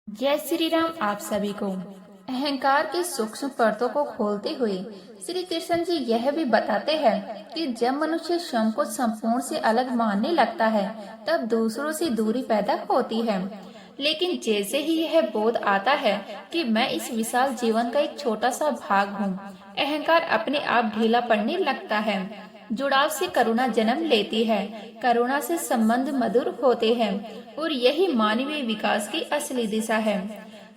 जय श्री राम। आप सभी को अहंकार की सूक्ष्म परतों को खोलते हुए श्री कृष्ण जी यह भी बताते हैं कि जब मनुष्य स्वयं को संपूर्ण से अलग मानने लगता है तब दूसरों से दूरी पैदा होती है। लेकिन जैसे ही यह बोध आता है कि मैं इस विशाल जीवन का एक छोटा सा भाग हूँ, अहंकार अपने आप ढीला पड़ने लगता है। जुड़ाव से करुणा जन्म लेती है, करुणा से संबंध मधुर होते हैं और यही मानवीय विकास की असली दिशा है।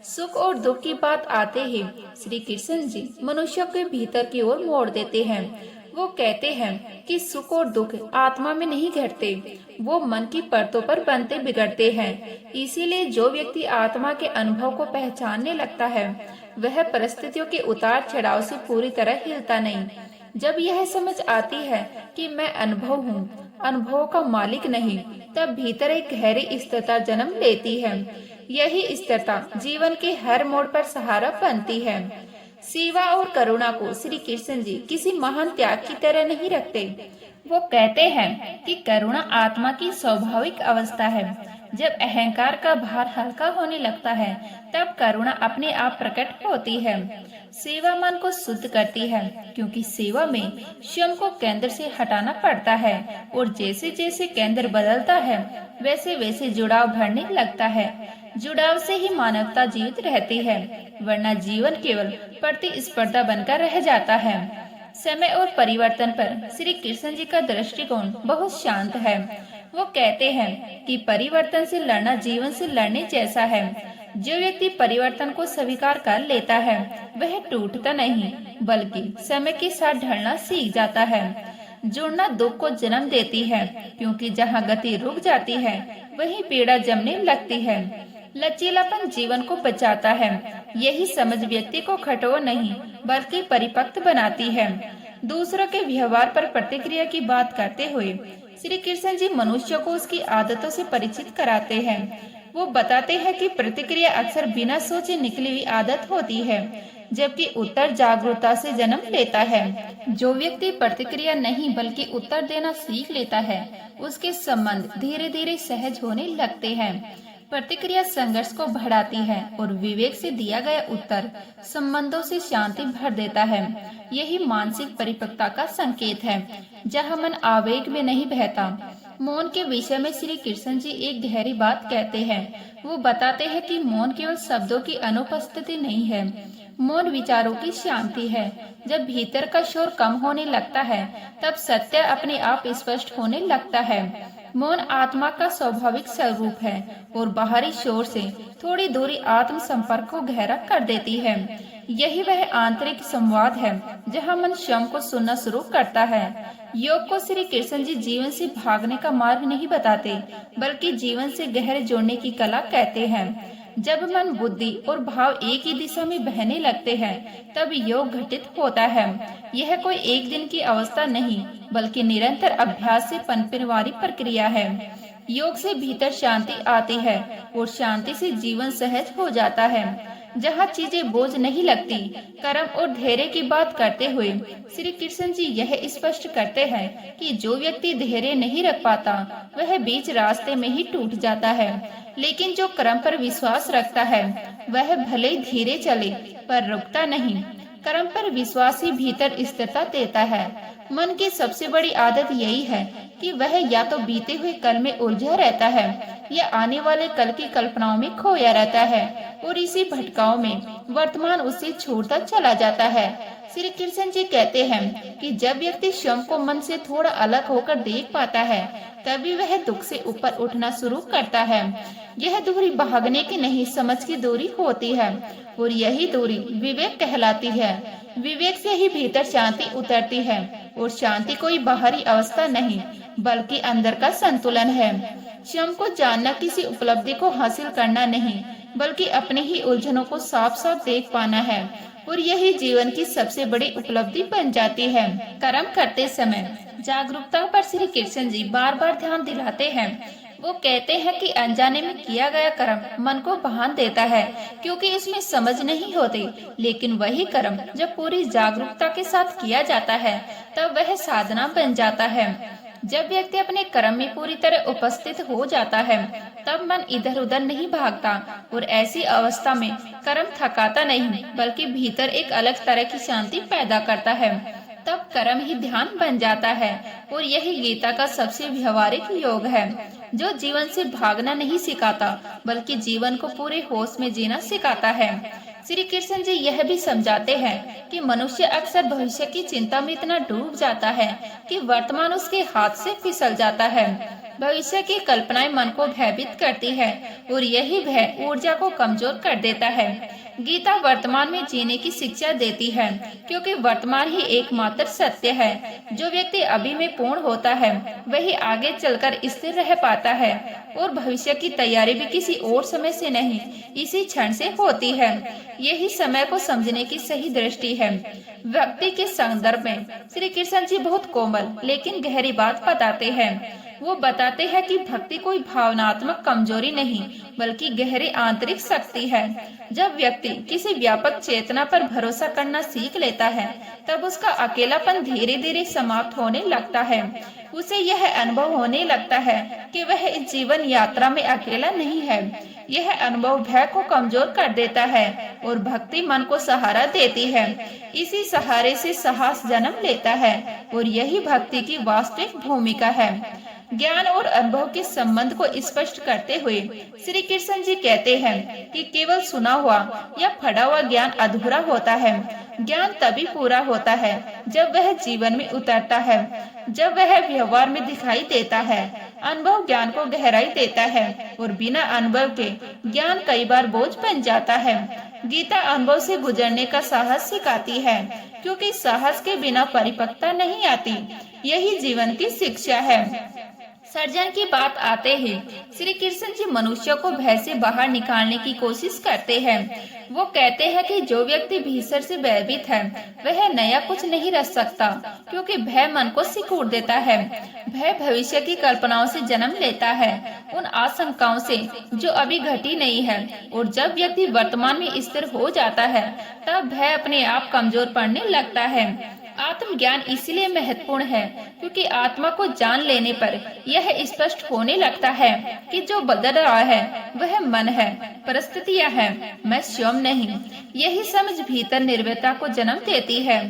सुख और दुख की बात आते ही श्री कृष्ण जी मनुष्य के भीतर की ओर मोड़ देते हैं। वो कहते हैं कि सुख और दुख आत्मा में नहीं घटते, वो मन की परतों पर बनते बिगड़ते हैं। इसीलिए जो व्यक्ति आत्मा के अनुभव को पहचानने लगता है वह परिस्थितियों के उतार चढ़ाव से पूरी तरह हिलता नहीं। जब यह समझ आती है कि मैं अनुभव हूँ, अनुभव का मालिक नहीं, तब भीतर एक गहरी स्थिरता जन्म लेती है। यही स्थिरता जीवन के हर मोड़ पर सहारा बनती है। सेवा और करुणा को श्री कृष्ण जी किसी महान त्याग की तरह नहीं रखते। वो कहते हैं कि करुणा आत्मा की स्वाभाविक अवस्था है। जब अहंकार का भार हल्का होने लगता है तब करुणा अपने आप प्रकट होती है। सेवा मन को शुद्ध करती है क्योंकि सेवा में स्वयं को केंद्र से हटाना पड़ता है और जैसे जैसे केंद्र बदलता है वैसे वैसे जुड़ाव बढ़ने लगता है। जुड़ाव से ही मानवता जीवित रहती है, वरना जीवन केवल प्रतिस्पर्धा बनकर रह जाता है। समय और परिवर्तन पर श्री कृष्ण जी का दृष्टिकोण बहुत शांत है। वो कहते हैं कि परिवर्तन से लड़ना जीवन से लड़ने जैसा है। जो व्यक्ति परिवर्तन को स्वीकार कर लेता है वह टूटता नहीं बल्कि समय के साथ ढलना सीख जाता है। जुड़ना दुख को जन्म देती है क्योंकि जहाँ गति रुक जाती है वहीं पीड़ा जमने लगती है। लचीलापन जीवन को बचाता है। यही समझ व्यक्ति को कठोर नहीं बल्कि परिपक्व बनाती है। दूसरों के व्यवहार पर प्रतिक्रिया की बात करते हुए श्री कृष्ण जी मनुष्य को उसकी आदतों से परिचित कराते हैं। वो बताते हैं कि प्रतिक्रिया अक्सर बिना सोचे निकली हुई आदत होती है, जबकि उत्तर जागरूकता से जन्म लेता है। जो व्यक्ति प्रतिक्रिया नहीं बल्कि उत्तर देना सीख लेता है उसके संबंध धीरे धीरे सहज होने लगते हैं। प्रतिक्रिया संघर्ष को बढ़ाती है और विवेक से दिया गया उत्तर संबंधों से शांति भर देता है। यही मानसिक परिपक्वता का संकेत है, जहाँ मन आवेग में नहीं बहता। मौन के विषय में श्री कृष्ण जी एक गहरी बात कहते हैं। वो बताते हैं कि मौन केवल शब्दों की अनुपस्थिति नहीं है, मौन विचारों की शांति है। जब भीतर का शोर कम होने लगता है तब सत्य अपने आप स्पष्ट होने लगता है। मौन आत्मा का स्वाभाविक स्वरूप है और बाहरी शोर से थोड़ी दूरी आत्म संपर्क को गहरा कर देती है। यही वह आंतरिक संवाद है जहाँ मन स्वयं को सुनना शुरू करता है। योग को श्री कृष्ण जी जीवन से भागने का मार्ग नहीं बताते बल्कि जीवन से गहरे जोड़ने की कला कहते हैं। जब मन बुद्धि और भाव एक ही दिशा में बहने लगते हैं तब योग घटित होता है। यह कोई एक दिन की अवस्था नहीं बल्कि निरंतर अभ्यास से पनपने वाली प्रक्रिया है। योग से भीतर शांति आती है और शांति से जीवन सहज हो जाता है, जहाँ चीजें बोझ नहीं लगती। कर्म और धैर्य की बात करते हुए श्री कृष्ण जी यह स्पष्ट करते हैं कि जो व्यक्ति धैर्य नहीं रख पाता वह बीच रास्ते में ही टूट जाता है, लेकिन जो कर्म पर विश्वास रखता है वह भले ही धीरे चले पर रुकता नहीं। कर्म पर विश्वास ही भीतर स्थिरता देता है। मन की सबसे बड़ी आदत यही है कि वह या तो बीते हुए कल में उलझा रहता है या आने वाले कल की कल्पनाओं में खोया रहता है और इसी भटकाव में वर्तमान उससे छोड़ता चला जाता है। श्री कृष्ण जी कहते हैं कि जब व्यक्ति स्वयं को मन से थोड़ा अलग होकर देख पाता है तभी वह दुख से ऊपर उठना शुरू करता है। यह दूरी भागने की नहीं समझ की दूरी होती है और यही दूरी विवेक कहलाती है। विवेक से ही भीतर शांति उतरती है और शांति कोई बाहरी अवस्था नहीं बल्कि अंदर का संतुलन है। स्वयं को जानना किसी उपलब्धि को हासिल करना नहीं बल्कि अपने ही उलझनों को साफ साफ देख पाना है और यही जीवन की सबसे बड़ी उपलब्धि बन जाती है। कर्म करते समय जागरूकता पर श्री कृष्ण जी बार बार ध्यान दिलाते हैं। वो कहते हैं कि अनजाने में किया गया कर्म मन को बांध देता है क्योंकि इसमें समझ नहीं होती, लेकिन वही कर्म जब पूरी जागरूकता के साथ किया जाता है तब वह साधना बन जाता है। जब व्यक्ति अपने कर्म में पूरी तरह उपस्थित हो जाता है तब मन इधर उधर नहीं भागता और ऐसी अवस्था में कर्म थकाता नहीं बल्कि भीतर एक अलग तरह की शांति पैदा करता है। तब कर्म ही ध्यान बन जाता है और यही गीता का सबसे व्यवहारिक योग है जो जीवन से भागना नहीं सिखाता बल्कि जीवन को पूरे होश में जीना सिखाता है। श्री कृष्ण जी यह भी समझाते हैं कि मनुष्य अक्सर भविष्य की चिंता में इतना डूब जाता है कि वर्तमान उसके हाथ से फिसल जाता है। भविष्य की कल्पनाएं मन को भयभीत करती है और यही भय ऊर्जा को कमजोर कर देता है। गीता वर्तमान में जीने की शिक्षा देती है क्योंकि वर्तमान ही एकमात्र सत्य है। जो व्यक्ति अभी में पूर्ण होता है वही आगे चलकर स्थिर रह पाता है और भविष्य की तैयारी भी किसी और समय से नहीं इसी क्षण से होती है। यही समय को समझने की सही दृष्टि है। व्यक्ति के संदर्भ में श्री कृष्ण जी बहुत कोमल लेकिन गहरी बात बताते हैं। वो बताते हैं कि भक्ति कोई भावनात्मक कमजोरी नहीं बल्कि गहरी आंतरिक शक्ति है। जब व्यक्ति किसी व्यापक चेतना पर भरोसा करना सीख लेता है तब उसका अकेलापन धीरे धीरे समाप्त होने लगता है। उसे यह अनुभव होने लगता है कि वह इस जीवन यात्रा में अकेला नहीं है। यह अनुभव भय को कमजोर कर देता है और भक्ति मन को सहारा देती है। इसी सहारे से साहस जन्म लेता है और यही भक्ति की वास्तविक भूमिका है। ज्ञान और अनुभव के संबंध को स्पष्ट करते हुए श्री कृष्ण जी कहते हैं कि केवल सुना हुआ या पढ़ा हुआ ज्ञान अधूरा होता है। ज्ञान तभी पूरा होता है जब वह जीवन में उतरता है, जब वह व्यवहार में दिखाई देता है। अनुभव ज्ञान को गहराई देता है और बिना अनुभव के ज्ञान कई बार बोझ बन जाता है। गीता अनुभव से गुजरने का साहस सिखाती है क्योंकि साहस के बिना परिपक्वता नहीं आती। यही जीवन की शिक्षा है। सर्जन की बात आते ही श्री कृष्ण जी मनुष्य को भय से बाहर निकालने की कोशिश करते हैं। वो कहते हैं कि जो व्यक्ति भीतर से भयभीत है वह नया कुछ नहीं रच सकता क्योंकि भय मन को सिकोड़ देता है। भय भविष्य की कल्पनाओं से जन्म लेता है, उन आशंकाओं से जो अभी घटी नहीं है। और जब व्यक्ति वर्तमान में स्थिर हो जाता है तब भय अपने आप कमजोर पड़ने लगता है। आत्मज्ञान इसलिए महत्वपूर्ण है क्योंकि आत्मा को जान लेने पर यह स्पष्ट होने लगता है कि जो बदल रहा है वह मन है, परिस्थितियां हैं, मैं स्वयं नहीं। यही समझ भीतर निर्भयता को जन्म देती है।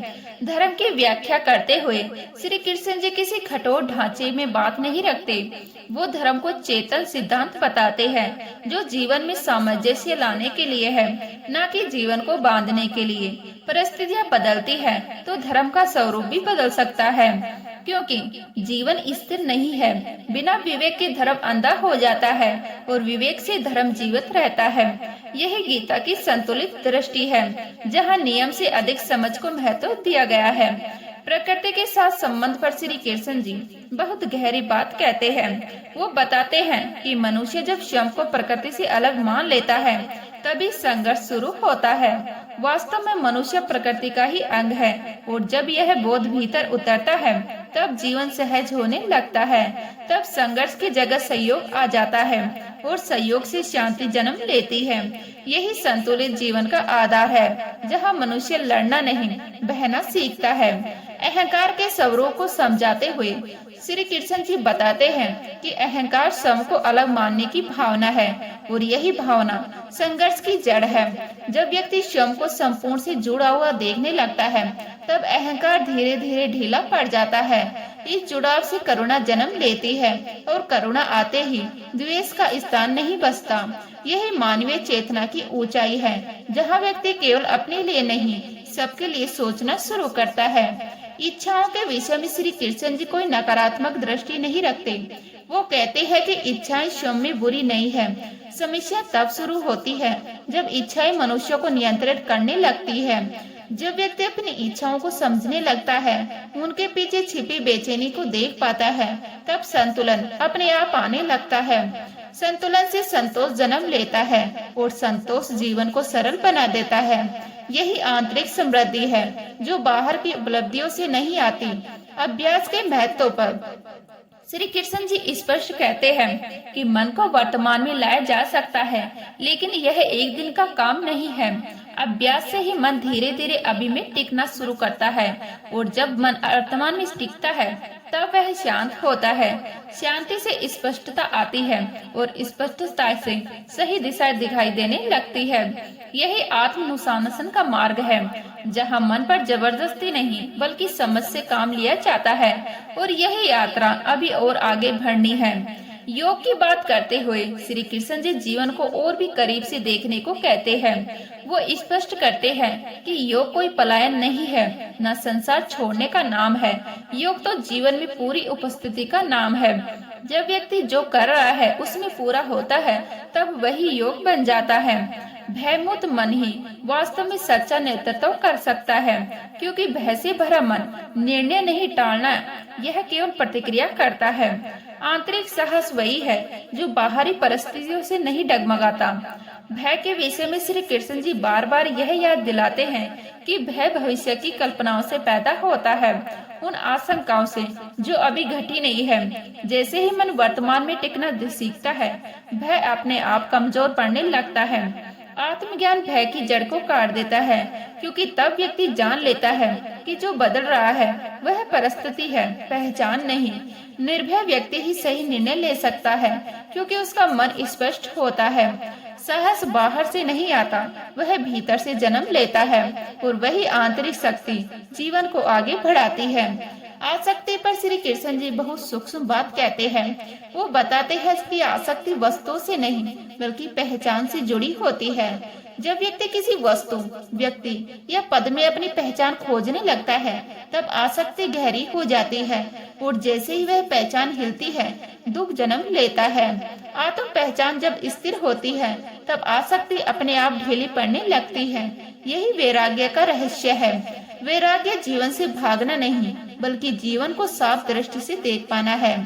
धर्म की व्याख्या करते हुए श्री कृष्ण जी किसी कठोर ढांचे में बात नहीं रखते। वो धर्म को चेतन सिद्धांत बताते हैं जो जीवन में सामंजस्य लाने के लिए है, न कि जीवन को बांधने के लिए। परिस्थितियां बदलती है तो धर्म का स्वरूप भी बदल सकता है क्योंकि जीवन स्थिर नहीं है। बिना विवेक के धर्म अंधा हो जाता है और विवेक से धर्म जीवित रहता है। यह गीता की संतुलित दृष्टि है जहाँ नियम से अधिक समझ को महत्व दिया गया है। प्रकृति के साथ संबंध पर श्री कृष्ण जी बहुत गहरी बात कहते हैं। वो बताते हैं कि मनुष्य जब स्वयं को प्रकृति से अलग मान लेता है तभी संघर्ष शुरू होता है। वास्तव में मनुष्य प्रकृति का ही अंग है और जब यह बोध भीतर उतरता है तब जीवन सहज होने लगता है। तब संघर्ष की जगह सहयोग आ जाता है और सहयोग से शांति जन्म लेती है। यही संतुलित जीवन का आधार है जहाँ मनुष्य लड़ना नहीं बहना सीखता है। अहंकार के स्वरूप को समझाते हुए श्री कृष्ण जी बताते हैं कि अहंकार स्वयं को अलग मानने की भावना है और यही भावना संघर्ष की जड़ है। जब व्यक्ति स्वयं को संपूर्ण से जुड़ा हुआ देखने लगता है तब अहंकार धीरे धीरे ढीला पड़ जाता है। इस जुड़ाव से करुणा जन्म लेती है और करुणा आते ही द्वेष का स्थान नहीं बचता। यही मानवीय चेतना की ऊंचाई है जहाँ व्यक्ति केवल अपने लिए नहीं सबके लिए सोचना शुरू करता है। इच्छाओं के विषय में श्री कृष्ण जी कोई नकारात्मक दृष्टि नहीं रखते। वो कहते हैं कि इच्छाएं स्वयं में बुरी नहीं है। समस्या तब शुरू होती है जब इच्छाएं मनुष्य को नियंत्रित करने लगती है। जब व्यक्ति अपनी इच्छाओं को समझने लगता है, उनके पीछे छिपी बेचैनी को देख पाता है, तब संतुलन अपने आप आने लगता है। संतुलन से संतोष जन्म लेता है और संतोष जीवन को सरल बना देता है। यही आंतरिक समृद्धि है जो बाहर की उपलब्धियों से नहीं आती। अभ्यास के महत्व पर श्री कृष्ण जी स्पष्ट कहते हैं कि मन को वर्तमान में लाया जा सकता है, लेकिन यह एक दिन का काम नहीं है। अभ्यास से ही मन धीरे धीरे अभी में टिकना शुरू करता है और जब मन वर्तमान में टिकता है तब वह शांत होता है। शांति से स्पष्टता आती है और स्पष्टता से सही दिशा दिखाई देने लगती है। यही आत्मानुशासन का मार्ग है, जहाँ मन पर जबरदस्ती नहीं बल्कि समझ से काम लिया जाता है और यही यात्रा अभी और आगे बढ़नी है। योग की बात करते हुए श्री कृष्ण जी जीवन को और भी करीब से देखने को कहते हैं। वो स्पष्ट करते हैं कि योग कोई पलायन नहीं है, न संसार छोड़ने का नाम है। योग तो जीवन में पूरी उपस्थिति का नाम है। जब व्यक्ति जो कर रहा है उसमें पूरा होता है तब वही योग बन जाता है। भयमुक्त मन ही वास्तव में सच्चा नेतृत्व कर सकता है, क्योंकि भय से भरा मन निर्णय नहीं टालना, यह केवल प्रतिक्रिया करता है। आंतरिक साहस वही है जो बाहरी परिस्थितियों से नहीं डगमगाता। भय के विषय में श्री कृष्ण जी बार बार यह याद दिलाते हैं कि भय भविष्य की कल्पनाओं से पैदा होता है, उन आशंकाओं से जो अभी घटी नहीं है। जैसे ही मन वर्तमान में टिकना सीखता है, भय अपने आप कमजोर पड़ने लगता है। आत्मज्ञान भय की जड़ को काट देता है, क्योंकि तब व्यक्ति जान लेता है कि जो बदल रहा है वह परिस्थिति है, पहचान नहीं। निर्भय व्यक्ति ही सही निर्णय ले सकता है, क्योंकि उसका मन स्पष्ट होता है। साहस बाहर से नहीं आता, वह भीतर से जन्म लेता है और वही आंतरिक शक्ति जीवन को आगे बढ़ाती है। आसक्ति पर श्री कृष्ण जी बहुत सूक्ष्म बात कहते हैं। वो बताते हैं कि आसक्ति वस्तुओं से नहीं बल्कि पहचान से जुड़ी होती है। जब व्यक्ति किसी वस्तु, व्यक्ति या पद में अपनी पहचान खोजने लगता है तब आसक्ति गहरी हो जाती है और जैसे ही वह पहचान हिलती है दुख जन्म लेता है। आत्म पहचान जब स्थिर होती है तब आसक्ति अपने आप ढीली पड़ने लगती है। यही वैराग्य का रहस्य है। वैराग्य जीवन से भागना नहीं बल्कि जीवन को साफ दृष्टि से देख पाना है।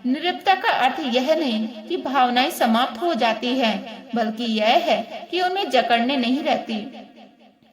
निर्लिप्तता का अर्थ यह नहीं कि भावनाएं समाप्त हो जाती हैं, बल्कि यह है कि उनमें जकड़ने नहीं रहती।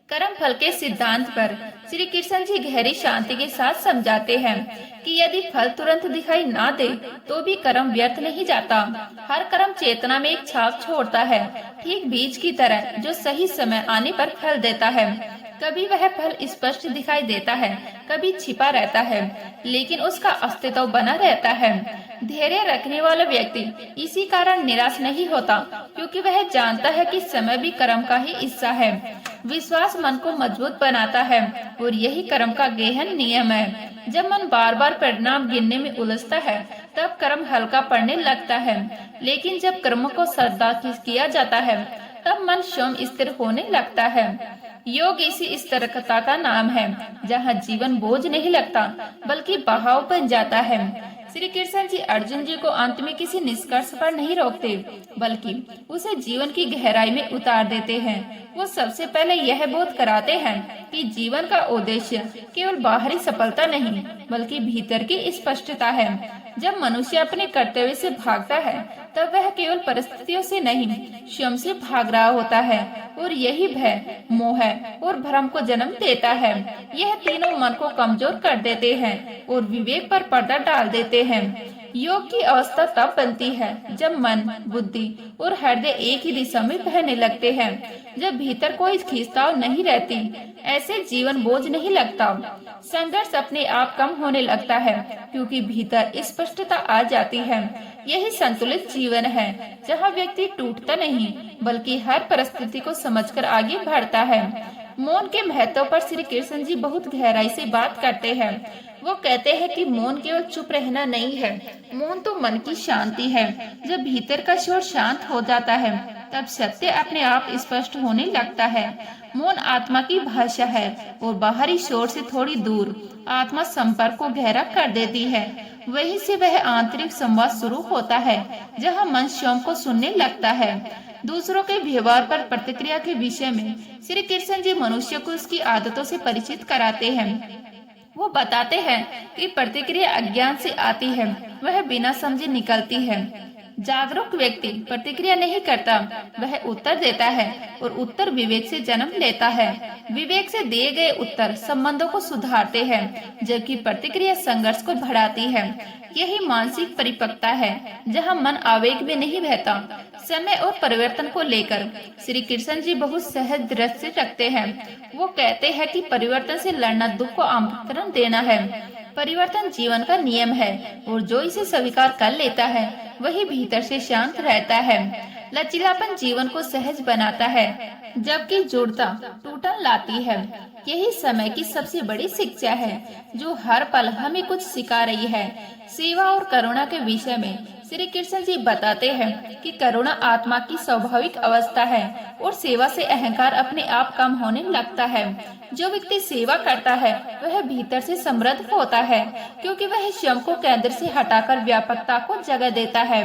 कर्म फल के सिद्धांत पर श्री कृष्ण जी गहरी शांति के साथ समझाते हैं कि यदि फल तुरंत दिखाई ना दे तो भी कर्म व्यर्थ नहीं जाता। हर कर्म चेतना में एक छाप छोड़ता है, ठीक बीज की तरह जो सही समय आने पर फल देता है। कभी वह फल स्पष्ट दिखाई देता है, कभी छिपा रहता है, लेकिन उसका अस्तित्व बना रहता है। धैर्य रखने वाला व्यक्ति इसी कारण निराश नहीं होता, क्योंकि वह जानता है कि समय भी कर्म का ही हिस्सा है। विश्वास मन को मजबूत बनाता है और यही कर्म का गहन नियम है। जब मन बार बार परिणाम गिनने में उलझता है तब कर्म हल्का पड़ने लगता है, लेकिन जब कर्मों को श्रद्धा किया जाता है तब मन स्वयं स्थिर होने लगता है। योग इसी स्थिरता का नाम है, जहाँ जीवन बोझ नहीं लगता बल्कि बहाव बन जाता है। श्री कृष्ण जी अर्जुन जी को अंत में किसी निष्कर्ष पर नहीं रोकते, बल्कि उसे जीवन की गहराई में उतार देते हैं। वो सबसे पहले यह बोध कराते हैं कि जीवन का उद्देश्य केवल बाहरी सफलता नहीं बल्कि भीतर की स्पष्टता है। जब मनुष्य अपने कर्तव्य से भागता है तब वह केवल परिस्थितियों से नहीं स्वयं से भाग रहा होता है, और यही भय, मोह और भ्रम को जन्म देता है। यह तीनों मन को कमजोर कर देते हैं और विवेक पर पर्दा डाल देते हैं। योग की अवस्था तब बनती है जब मन, बुद्धि और हृदय एक ही दिशा में बहने लगते हैं, जब भीतर कोई खींचताव नहीं रहती। ऐसे जीवन बोझ नहीं लगता। संघर्ष अपने आप कम होने लगता है, क्योंकि भीतर स्पष्टता आ जाती है। यही संतुलित जीवन है, जहाँ व्यक्ति टूटता नहीं बल्कि हर परिस्थिति को समझकर आगे बढ़ता है। मौन के महत्व पर श्री कृष्ण जी बहुत गहराई से बात करते हैं। वो कहते हैं कि मौन केवल चुप रहना नहीं है, मौन तो मन की शांति है। जब भीतर का शोर शांत हो जाता है तब सत्य अपने आप स्पष्ट होने लगता है। मौन आत्मा की भाषा है और बाहरी शोर से थोड़ी दूर आत्मा संपर्क को गहरा कर देती है। वहीं से वह आंतरिक संवाद शुरू होता है, जहाँ मन स्वयं को सुनने लगता है। दूसरों के व्यवहार पर प्रतिक्रिया के विषय में श्री कृष्ण जी मनुष्य को उसकी आदतों से परिचित कराते हैं। वो बताते हैं कि प्रतिक्रिया अज्ञान से आती है, वह बिना समझे निकलती है। जागरूक व्यक्ति प्रतिक्रिया नहीं करता, वह उत्तर देता है और उत्तर विवेक से जन्म लेता है। विवेक से दिए गए उत्तर संबंधों को सुधारते हैं, जबकि प्रतिक्रिया संघर्ष को बढ़ाती है। यही मानसिक परिपक्वता है, जहां मन आवेग में नहीं बहता। समय और परिवर्तन को लेकर श्री कृष्ण जी बहुत सहज दृष्टि रखते हैं। वो कहते हैं कि परिवर्तन से लड़ना दुख को आमंत्रण देना है। परिवर्तन जीवन का नियम है और जो इसे स्वीकार कर लेता है वही भीतर से शांत रहता है। लचीलापन जीवन को सहज बनाता है, जबकि जड़ता टूटन लाती है। यही समय की सबसे बड़ी शिक्षा है, जो हर पल हमें कुछ सिखा रही है। सेवा और करुणा के विषय में श्री कृष्ण जी बताते हैं कि करुणा आत्मा की स्वाभाविक अवस्था है और सेवा से अहंकार अपने आप कम होने लगता है। जो व्यक्ति सेवा करता है वह भीतर से समृद्ध होता है, क्योंकि वह स्वयं को केंद्र से हटाकर व्यापकता को जगह देता है।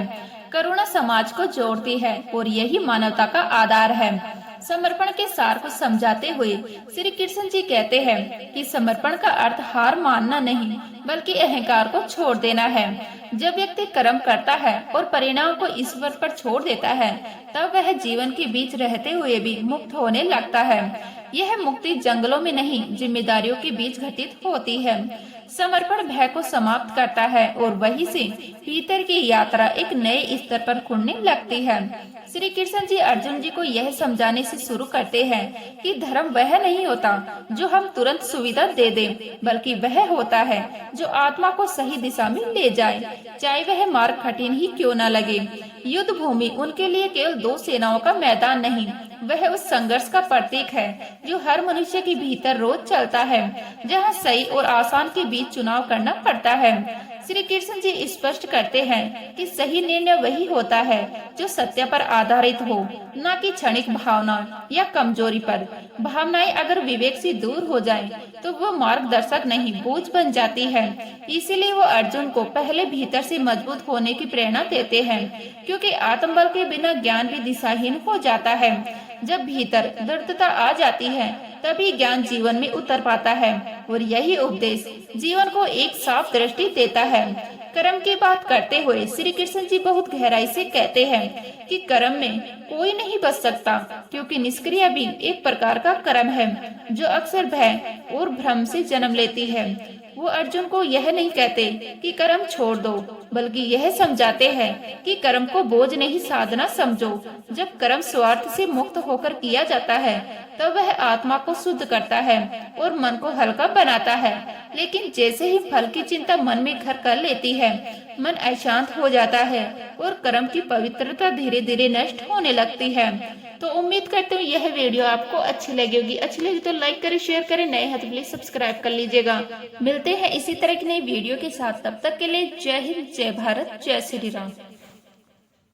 करुणा समाज को जोड़ती है और यही मानवता का आधार है। समर्पण के सार को समझाते हुए श्री कृष्ण जी कहते हैं कि समर्पण का अर्थ हार मानना नहीं, बल्कि अहंकार को छोड़ देना है। जब व्यक्ति कर्म करता है और परिणाम को ईश्वर पर छोड़ देता है, तब वह जीवन के बीच रहते हुए भी मुक्त होने लगता है। यह मुक्ति जंगलों में नहीं, जिम्मेदारियों के बीच घटित होती है। समर्पण भय को समाप्त करता है और वहीं से भीतर की यात्रा एक नए स्तर पर खुलने लगती है। श्री कृष्ण जी अर्जुन जी को यह समझाने से शुरू करते हैं कि धर्म वह नहीं होता जो हम तुरंत सुविधा दे दें, बल्कि वह होता है जो आत्मा को सही दिशा में ले जाए, चाहे वह मार्ग कठिन ही क्यों न लगे। युद्ध भूमि उनके लिए केवल दो सेनाओं का मैदान नहीं, वह उस संघर्ष का प्रतीक है जो हर मनुष्य के भीतर रोज चलता है, जहां सही और आसान के बीच चुनाव करना पड़ता है। श्री कृष्ण जी स्पष्ट करते हैं कि सही निर्णय वही होता है जो सत्य पर आधारित हो, न कि क्षणिक भावना या कमजोरी पर। भावनाएं अगर विवेक से दूर हो जाएं, तो वो मार्गदर्शक नहीं, बोझ बन जाती है। इसीलिए वो अर्जुन को पहले भीतर से मजबूत होने की प्रेरणा देते हैं, क्योंकि आत्मबल के बिना ज्ञान भी दिशाहीन हो जाता है। जब भीतर दृढ़ता आ जाती है, तभी ज्ञान जीवन में उतर पाता है और यही उपदेश जीवन को एक साफ दृष्टि देता है। कर्म की बात करते हुए श्री कृष्ण जी बहुत गहराई से कहते हैं कि कर्म में कोई नहीं बच सकता, क्योंकि निष्क्रिय भी एक प्रकार का कर्म है जो अक्सर भय और भ्रम से जन्म लेती है। वो अर्जुन को यह नहीं कहते कि कर्म छोड़ दो, बल्कि यह समझाते हैं कि कर्म को बोझ नहीं, साधना समझो। जब कर्म स्वार्थ से मुक्त होकर किया जाता है, तब वह आत्मा को शुद्ध करता है और मन को हल्का बनाता है। लेकिन जैसे ही फल की चिंता मन में घर कर लेती है, मन अशांत हो जाता है और कर्म की पवित्रता धीरे धीरे नष्ट होने लगती है। तो उम्मीद करते हूँ यह वीडियो आपको अच्छी लगी होगी। अच्छी लगी तो लाइक करें, शेयर करें, नए हैं तो प्लीज सब्सक्राइब कर लीजिएगा। मिलते हैं इसी तरह की नई वीडियो के साथ, तब तक के लिए जय हिंद, जय भारत, जय श्री राम।